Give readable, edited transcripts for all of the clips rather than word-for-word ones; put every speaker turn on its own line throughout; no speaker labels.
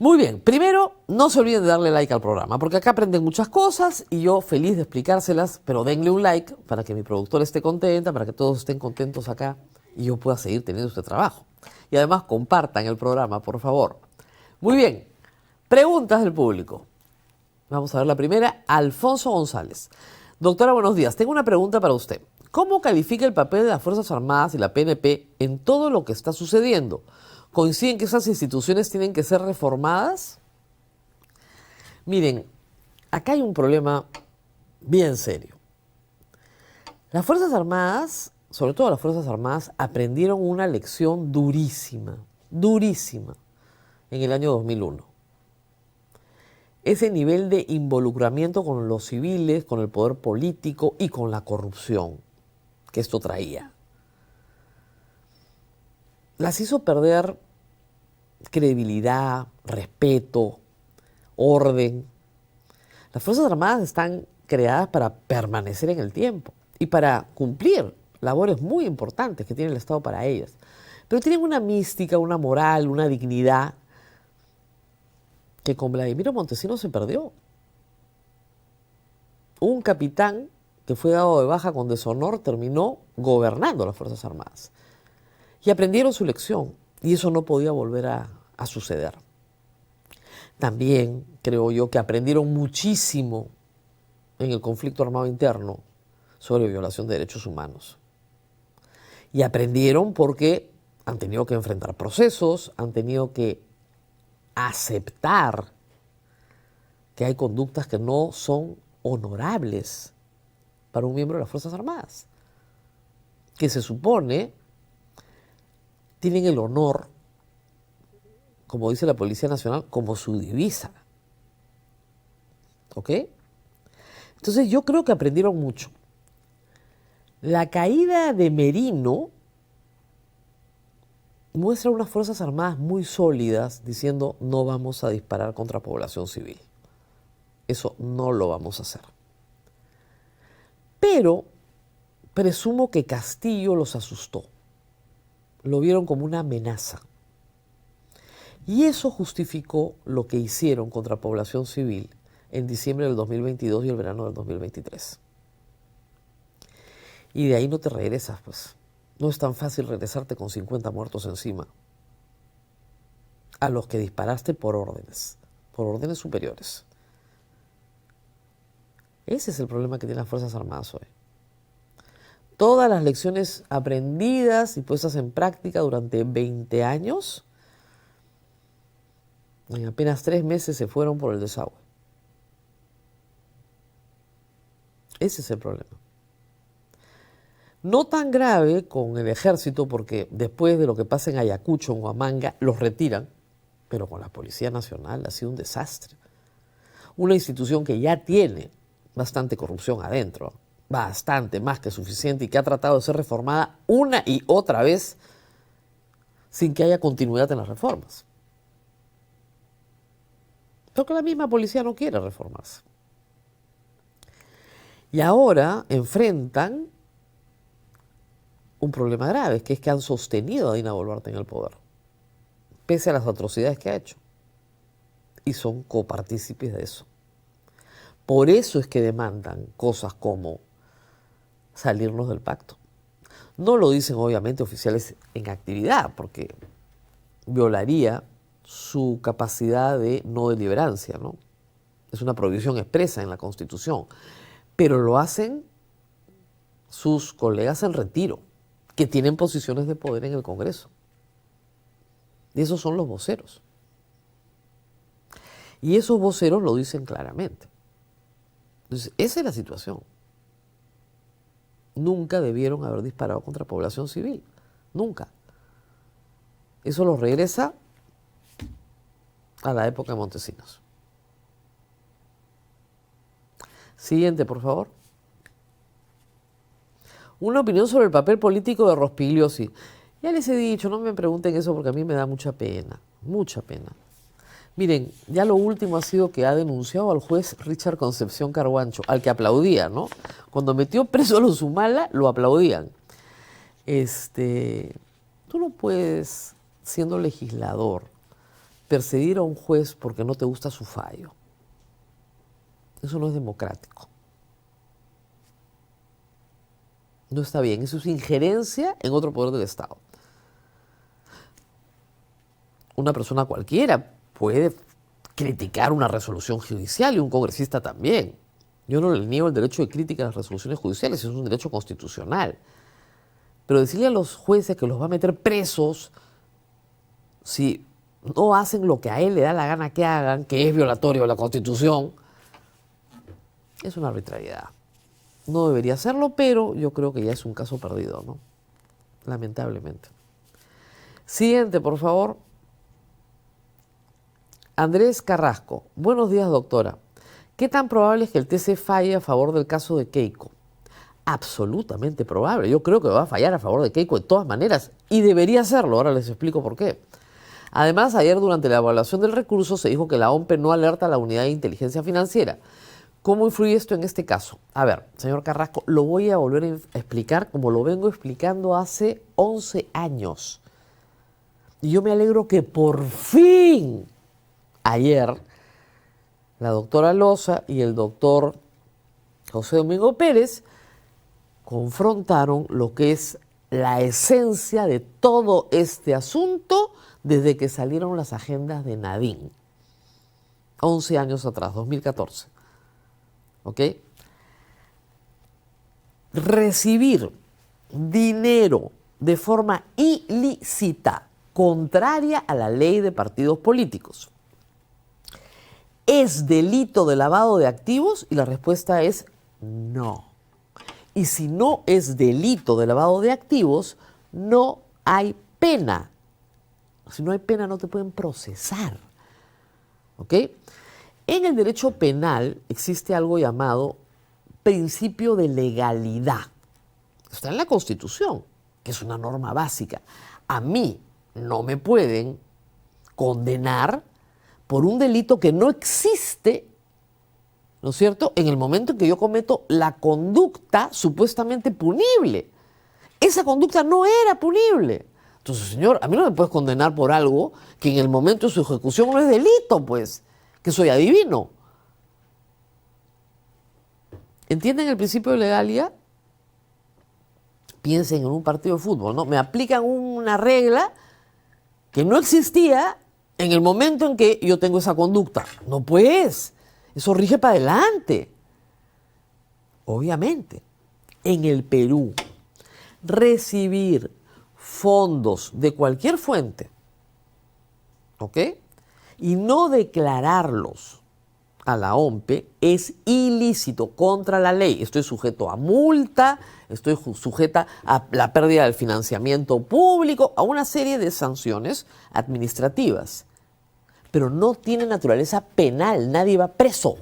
Muy bien, primero no se olviden de darle like al programa, porque acá aprenden muchas cosas y yo feliz de explicárselas, pero denle un like para que mi productor esté contenta, para que todos estén contentos acá y yo pueda seguir teniendo este trabajo. Y además compartan el programa, por favor. Muy bien, preguntas del público. Vamos a ver la primera, Alfonso González. Doctora, buenos días. Tengo una pregunta para usted. ¿Cómo califica el papel de las Fuerzas Armadas y la PNP en todo lo que está sucediendo? ¿Coinciden que esas instituciones tienen que ser reformadas? Miren, acá hay un problema bien serio. Las Fuerzas Armadas, sobre todo las Fuerzas Armadas, aprendieron una lección durísima, durísima, en el año 2001. Ese nivel de involucramiento con los civiles, con el poder político y con la corrupción que esto traía. Las hizo perder credibilidad, respeto, orden. Las Fuerzas Armadas están creadas para permanecer en el tiempo y para cumplir labores muy importantes que tiene el Estado para ellas. Pero tienen una mística, una moral, una dignidad que con Vladimiro Montesinos se perdió. Un capitán que fue dado de baja con deshonor terminó gobernando las Fuerzas Armadas. Y aprendieron su lección y eso no podía volver a suceder. También creo yo que aprendieron muchísimo en el conflicto armado interno sobre violación de derechos humanos. Y aprendieron porque han tenido que enfrentar procesos, han tenido que aceptar que hay conductas que no son honorables para un miembro de las Fuerzas Armadas, que se supone tienen el honor, como dice la Policía Nacional, como su divisa. ¿Ok? Entonces yo creo que aprendieron mucho. La caída de Merino muestra unas Fuerzas Armadas muy sólidas diciendo no vamos a disparar contra población civil. Eso no lo vamos a hacer. Pero presumo que Castillo los asustó. Lo vieron como una amenaza. Y eso justificó lo que hicieron contra población civil en diciembre del 2022 y el verano del 2023. Y de ahí no te regresas, pues. No es tan fácil regresarte con 50 muertos encima. A los que disparaste por órdenes superiores. Ese es el problema que tienen las Fuerzas Armadas hoy. Todas las lecciones aprendidas y puestas en práctica durante 20 años, en apenas 3 meses se fueron por el desagüe. Ese es el problema. No tan grave con el ejército, porque después de lo que pasa en Ayacucho, en Huamanga, los retiran, pero con la Policía Nacional ha sido un desastre. Una institución que ya tiene bastante corrupción adentro, bastante, más que suficiente, y que ha tratado de ser reformada una y otra vez sin que haya continuidad en las reformas. Pero que la misma policía no quiere reformarse. Y ahora enfrentan un problema grave, que es que han sostenido a Dina Boluarte en el poder, pese a las atrocidades que ha hecho. Y son copartícipes de eso. Por eso es que demandan cosas como salirnos del pacto. No lo dicen obviamente oficiales en actividad, porque violaría su capacidad de no deliberancia, ¿no? Es una prohibición expresa en la Constitución. Pero lo hacen sus colegas en retiro, que tienen posiciones de poder en el Congreso. Y esos son los voceros. Y esos voceros lo dicen claramente. Entonces, esa es la situación. Nunca debieron haber disparado contra población civil. Nunca. Eso los regresa a la época de Montesinos. Siguiente, por favor. Una opinión sobre el papel político de Rospigliosi. Ya les he dicho, no me pregunten eso porque a mí me da mucha pena. Mucha pena. Miren, ya lo último ha sido que ha denunciado al juez Richard Concepción Carhuancho, al que aplaudía, ¿no? Cuando metió preso a los Humala, lo aplaudían. Tú no puedes, siendo legislador, perseguir a un juez porque no te gusta su fallo. Eso no es democrático. No está bien. Eso es injerencia en otro poder del Estado. Una persona cualquiera puede criticar una resolución judicial y un congresista también. Yo no le niego el derecho de crítica a las resoluciones judiciales, es un derecho constitucional. Pero decirle a los jueces que los va a meter presos si no hacen lo que a él le da la gana que hagan, que es violatorio de la Constitución, es una arbitrariedad. No debería hacerlo, pero yo creo que ya es un caso perdido, ¿no? Lamentablemente. Siguiente, por favor. Andrés Carrasco. Buenos días, doctora. ¿Qué tan probable es que el TC falle a favor del caso de Keiko? Absolutamente probable. Yo creo que va a fallar a favor de Keiko de todas maneras y debería hacerlo. Ahora les explico por qué. Además, ayer durante la evaluación del recurso se dijo que la OMPE no alerta a la Unidad de Inteligencia Financiera. ¿Cómo influye esto en este caso? A ver, señor Carrasco, lo voy a volver a explicar como lo vengo explicando hace 11 años. Y yo me alegro que por fin ayer la doctora Loza y el doctor José Domingo Pérez confrontaron lo que es la esencia de todo este asunto desde que salieron las agendas de Nadine, 11 años atrás, 2014. ¿Ok? Recibir dinero de forma ilícita, contraria a la ley de partidos políticos, ¿es delito de lavado de activos? Y la respuesta es no. Y si no es delito de lavado de activos, no hay pena. Si no hay pena, no te pueden procesar. ¿Ok? En el derecho penal existe algo llamado principio de legalidad. Está en la Constitución, que es una norma básica. A mí no me pueden condenar por un delito que no existe, ¿no es cierto?, en el momento en que yo cometo la conducta supuestamente punible. Esa conducta no era punible. Entonces, señor, a mí no me puedes condenar por algo que en el momento de su ejecución no es delito, pues, que soy adivino. ¿Entienden el principio de legalidad? Piensen en un partido de fútbol, ¿no? Me aplican una regla que no existía en el momento en que yo tengo esa conducta. No, pues, eso rige para adelante. Obviamente, en el Perú, recibir fondos de cualquier fuente, ¿ok?, y no declararlos a la OMPE es ilícito, contra la ley. Estoy sujeto a multa, estoy sujeta a la pérdida del financiamiento público, a una serie de sanciones administrativas. Pero no tiene naturaleza penal, nadie va preso.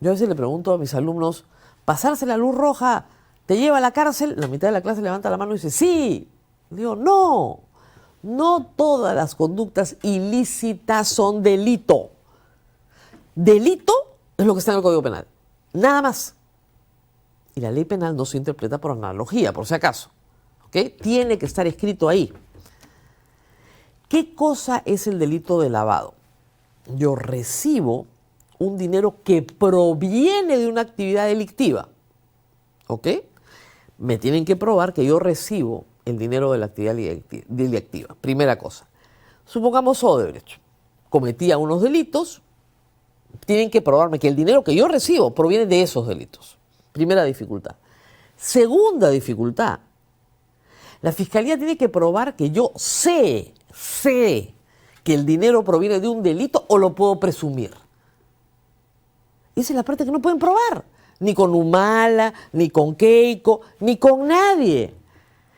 Yo a veces le pregunto a mis alumnos, ¿pasarse la luz roja te lleva a la cárcel? La mitad de la clase levanta la mano y dice, sí. Digo, no. No todas las conductas ilícitas son delito. Delito es lo que está en el Código Penal. Nada más. Y la ley penal no se interpreta por analogía, por si acaso. ¿Ok? Tiene que estar escrito ahí. ¿Qué cosa es el delito de lavado? Yo recibo un dinero que proviene de una actividad delictiva. ¿Ok? Me tienen que probar que yo recibo el dinero de la actividad delictiva. Primera cosa. Supongamos Odebrecht cometía unos delitos, tienen que probarme que el dinero que yo recibo proviene de esos delitos. Primera dificultad. Segunda dificultad. La Fiscalía tiene que probar que yo sé que el dinero proviene de un delito o lo puedo presumir. Esa es la parte que no pueden probar. Ni con Humala, ni con Keiko, ni con nadie.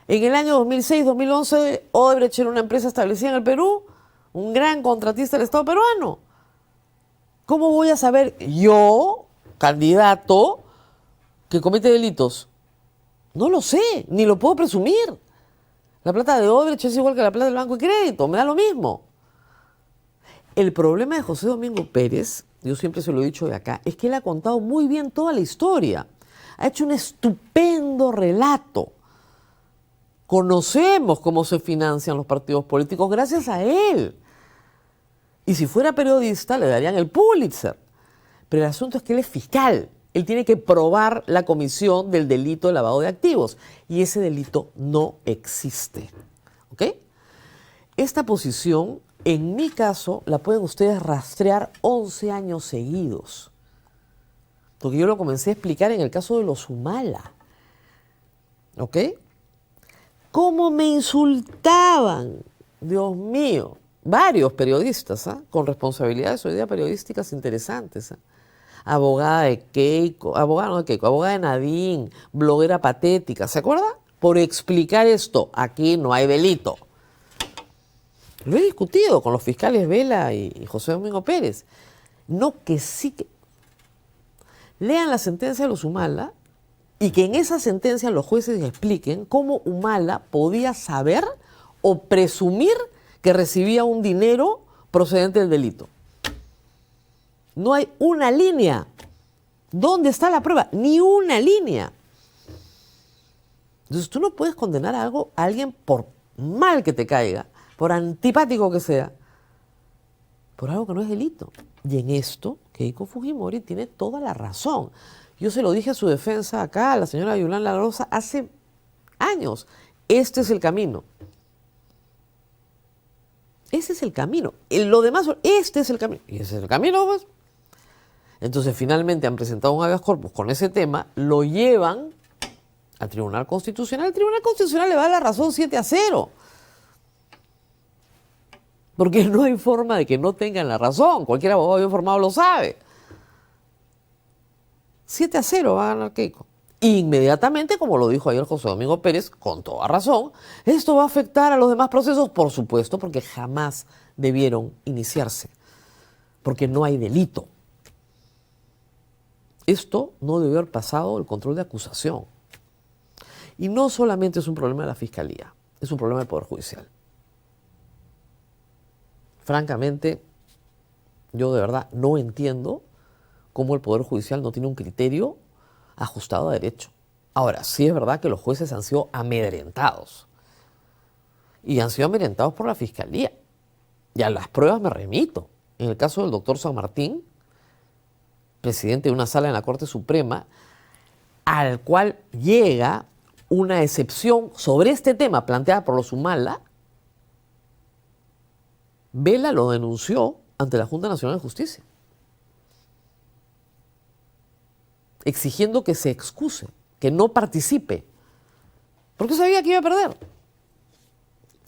En el año 2006-2011, Odebrecht era una empresa establecida en el Perú, un gran contratista del Estado peruano. ¿Cómo voy a saber yo, candidato, que comete delitos? No lo sé, ni lo puedo presumir. La plata de Odebrecht es igual que la plata del Banco de Crédito, me da lo mismo. El problema de José Domingo Pérez, yo siempre se lo he dicho de acá, es que él ha contado muy bien toda la historia. Ha hecho un estupendo relato Conocemos cómo se financian los partidos políticos gracias a él. Y si fuera periodista le darían el Pulitzer. Pero el asunto es que él es fiscal. Él tiene que probar la comisión del delito de lavado de activos. Y ese delito no existe. ¿Ok? Esta posición, en mi caso, la pueden ustedes rastrear 11 años seguidos. Porque yo lo comencé a explicar en el caso de los Humala. ¿Ok? ¿Cómo me insultaban? Dios mío. Varios periodistas, con responsabilidades hoy día periodísticas interesantes. Abogada de Keiko, abogada de Nadine, bloguera patética, ¿se acuerda? Por explicar esto, aquí no hay delito. Lo he discutido con los fiscales Vela y José Domingo Pérez. No, que sí que... Lean la sentencia de los Humala y que en esa sentencia los jueces expliquen cómo Humala podía saber o presumir que recibía un dinero procedente del delito. No hay una línea. ¿Dónde está la prueba? Ni una línea. Entonces tú no puedes condenar a alguien por mal que te caiga, por antipático que sea, por algo que no es delito. Y en esto, Keiko Fujimori tiene toda la razón. Yo se lo dije a su defensa acá, a la señora Yolanda La Rosa, hace años. Este es el camino. Ese es el camino. Lo demás, este es el camino. Y ese es el camino, pues. Entonces, finalmente han presentado un habeas corpus con ese tema, lo llevan al Tribunal Constitucional. El Tribunal Constitucional le va a dar la razón 7-0. Porque no hay forma de que no tengan la razón. Cualquier abogado bien formado lo sabe. 7-0 va a ganar Keiko. Inmediatamente, como lo dijo ayer José Domingo Pérez, con toda razón, esto va a afectar a los demás procesos, por supuesto, porque jamás debieron iniciarse. Porque no hay delito. Esto no debió haber pasado el control de acusación. Y no solamente es un problema de la Fiscalía, es un problema del Poder Judicial. Francamente, yo de verdad no entiendo cómo el Poder Judicial no tiene un criterio ajustado a derecho. Ahora, sí es verdad que los jueces han sido amedrentados. Y han sido amedrentados por la Fiscalía. Y a las pruebas me remito. En el caso del doctor San Martín, presidente de una sala en la Corte Suprema, al cual llega una excepción sobre este tema planteada por los Humala, Vela lo denunció ante la Junta Nacional de Justicia, exigiendo que se excuse, que no participe, porque sabía que iba a perder.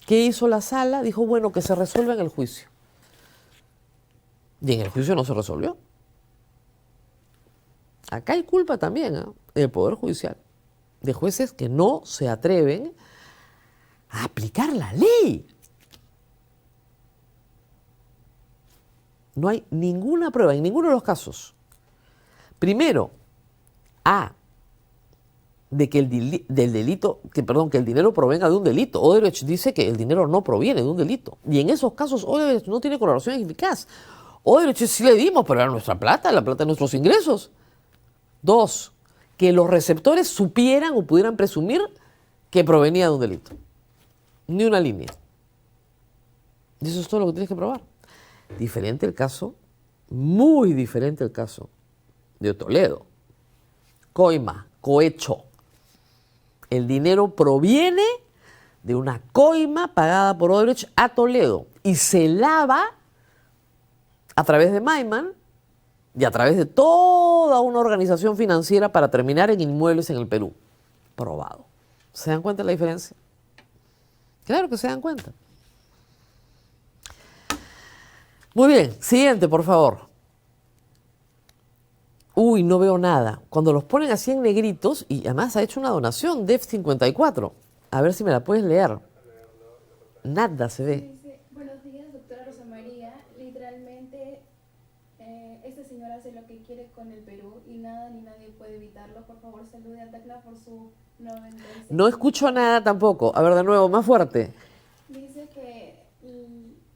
¿Qué hizo la sala? Dijo, bueno, que se resuelva en el juicio. Y en el juicio no se resolvió. Acá hay culpa también del Poder Judicial, de jueces que no se atreven a aplicar la ley. No hay ninguna prueba en ninguno de los casos. Primero, de que el dinero provenga de un delito. Odebrecht dice que el dinero no proviene de un delito. Y en esos casos Odebrecht no tiene colaboración eficaz. Odebrecht sí le dimos, pero era nuestra plata, la plata de nuestros ingresos. 2, que los receptores supieran o pudieran presumir que provenía de un delito. Ni una línea. Y eso es todo lo que tienes que probar. Diferente el caso, muy diferente el caso de Toledo. Coima, cohecho. El dinero proviene de una coima pagada por Odebrecht a Toledo y se lava a través de Maiman y a través de toda una organización financiera para terminar en inmuebles en el Perú. Probado. ¿Se dan cuenta de la diferencia? Claro que se dan cuenta. Muy bien, siguiente, por favor. Uy, no veo nada. Cuando los ponen así en negritos, y además ha hecho una donación, DEF 54. A ver si me la puedes leer. Nada se ve.
Dice, buenos días, doctora Rosa María. Literalmente, esta señora hace lo que quiere con el Perú y nada ni nadie puede evitarlo. Por favor, salude a Tacna por su 96.
No escucho nada tampoco. A ver, de nuevo, más fuerte.
Dice que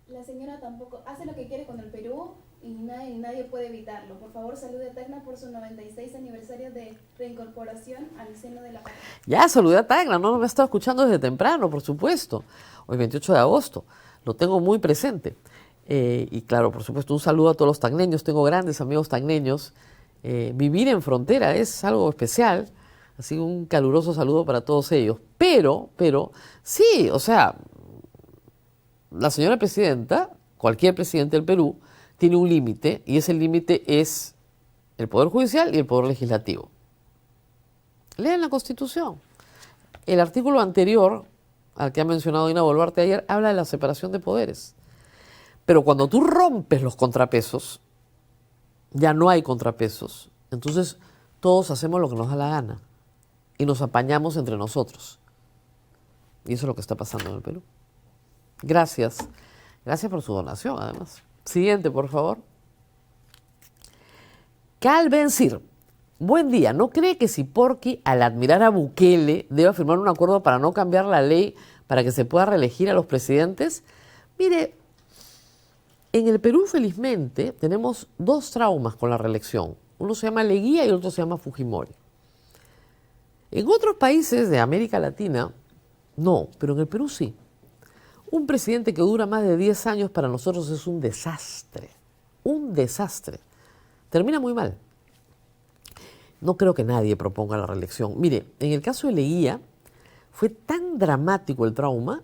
la señora tampoco hace lo que quiere con el Perú y y nadie puede evitarlo. Por favor, salude a Tacna por su 96 aniversario de reincorporación al seno de la patria.
Ya, saludé a Tacna, no me he estado escuchando desde temprano, por supuesto. Hoy 28 de agosto, lo tengo muy presente. Y claro, por supuesto, un saludo a todos los tacneños, tengo grandes amigos tacneños. Vivir en frontera es algo especial, así que un caluroso saludo para todos ellos. Pero, sí, o sea, la señora presidenta, cualquier presidente del Perú, tiene un límite, y ese límite es el Poder Judicial y el Poder Legislativo. Lean la Constitución. El artículo anterior, al que ha mencionado Dina Boluarte ayer, habla de la separación de poderes. Pero cuando tú rompes los contrapesos, ya no hay contrapesos. Entonces, todos hacemos lo que nos da la gana y nos apañamos entre nosotros. Y eso es lo que está pasando en el Perú. Gracias. Gracias por su donación, además. Siguiente, por favor. Calvencir. Buen día. ¿No cree que si Porky, al admirar a Bukele, debe firmar un acuerdo para no cambiar la ley para que se pueda reelegir a los presidentes? Mire, en el Perú, felizmente, tenemos dos traumas con la reelección. Uno se llama Leguía y el otro se llama Fujimori. En otros países de América Latina, no, pero en el Perú sí. Un presidente que dura más de 10 años para nosotros es un desastre. Un desastre. Termina muy mal. No creo que nadie proponga la reelección. Mire, en el caso de Leguía, fue tan dramático el trauma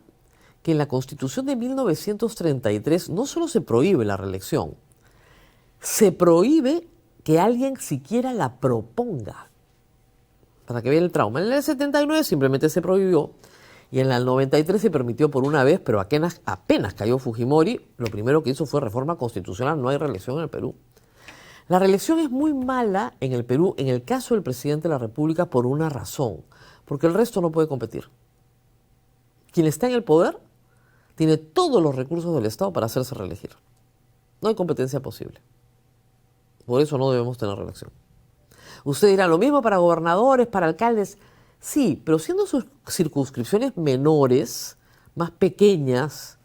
que en la Constitución de 1933 no solo se prohíbe la reelección, se prohíbe que alguien siquiera la proponga. Para que vean el trauma. En el 79 simplemente se prohibió y en el 93 se permitió por una vez, pero apenas cayó Fujimori, lo primero que hizo fue reforma constitucional, no hay reelección en el Perú. La reelección es muy mala en el Perú, en el caso del presidente de la República, por una razón, porque el resto no puede competir. Quien está en el poder tiene todos los recursos del Estado para hacerse reelegir. No hay competencia posible. Por eso no debemos tener reelección. Usted dirá, lo mismo para gobernadores, para alcaldes. Sí, pero siendo sus circunscripciones menores, más pequeñas,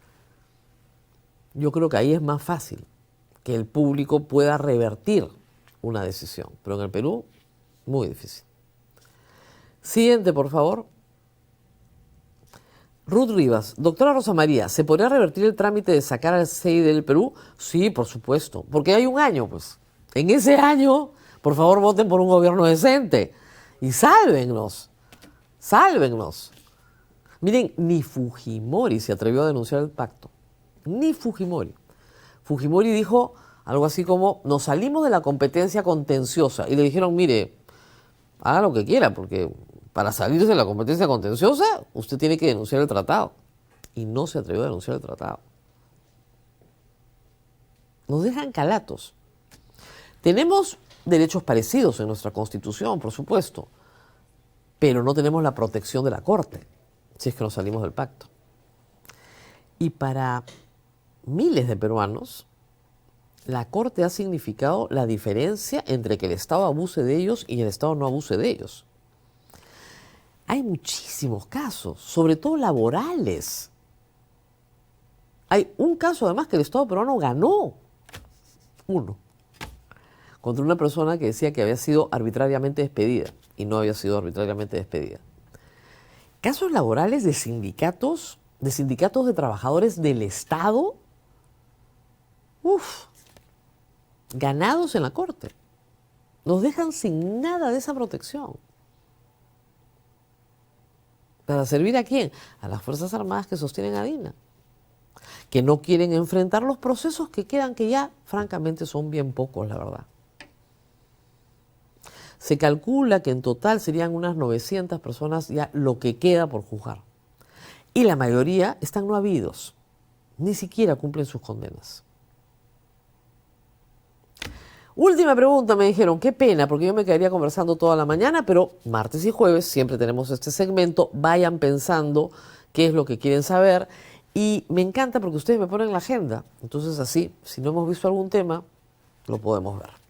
yo creo que ahí es más fácil que el público pueda revertir una decisión. Pero en el Perú, muy difícil. Siguiente, por favor. Ruth Rivas. Doctora Rosa María, ¿se podría revertir el trámite de sacar al CEI del Perú? Sí, por supuesto. Porque hay un año, pues. En ese año, por favor, voten por un gobierno decente. Y sálvennos. Sálvennos. Miren, ni Fujimori se atrevió a denunciar el pacto. Ni Fujimori. Fujimori dijo algo así como, nos salimos de la competencia contenciosa. Y le dijeron, mire, haga lo que quiera, porque para salirse de la competencia contenciosa, usted tiene que denunciar el tratado. Y no se atrevió a denunciar el tratado. Nos dejan calatos. Tenemos derechos parecidos en nuestra Constitución, por supuesto, pero no tenemos la protección de la Corte, si es que nos salimos del pacto. Y para miles de peruanos, la Corte ha significado la diferencia entre que el Estado abuse de ellos y el Estado no abuse de ellos. Hay muchísimos casos, sobre todo laborales. Hay un caso además que el Estado peruano ganó, uno, contra una persona que decía que había sido arbitrariamente despedida y no había sido arbitrariamente despedida. Casos laborales de sindicatos de trabajadores del Estado, ganados en la Corte. Nos dejan sin nada de esa protección. ¿Para servir a quién? A las Fuerzas Armadas que sostienen a Dina, que no quieren enfrentar los procesos que quedan, que ya francamente son bien pocos, la verdad. Se calcula que en total serían unas 900 personas ya lo que queda por juzgar. Y la mayoría están no habidos, ni siquiera cumplen sus condenas. Última pregunta, me dijeron, qué pena, porque yo me quedaría conversando toda la mañana, pero martes y jueves siempre tenemos este segmento, vayan pensando qué es lo que quieren saber, y me encanta porque ustedes me ponen la agenda, entonces así, si no hemos visto algún tema, lo podemos ver.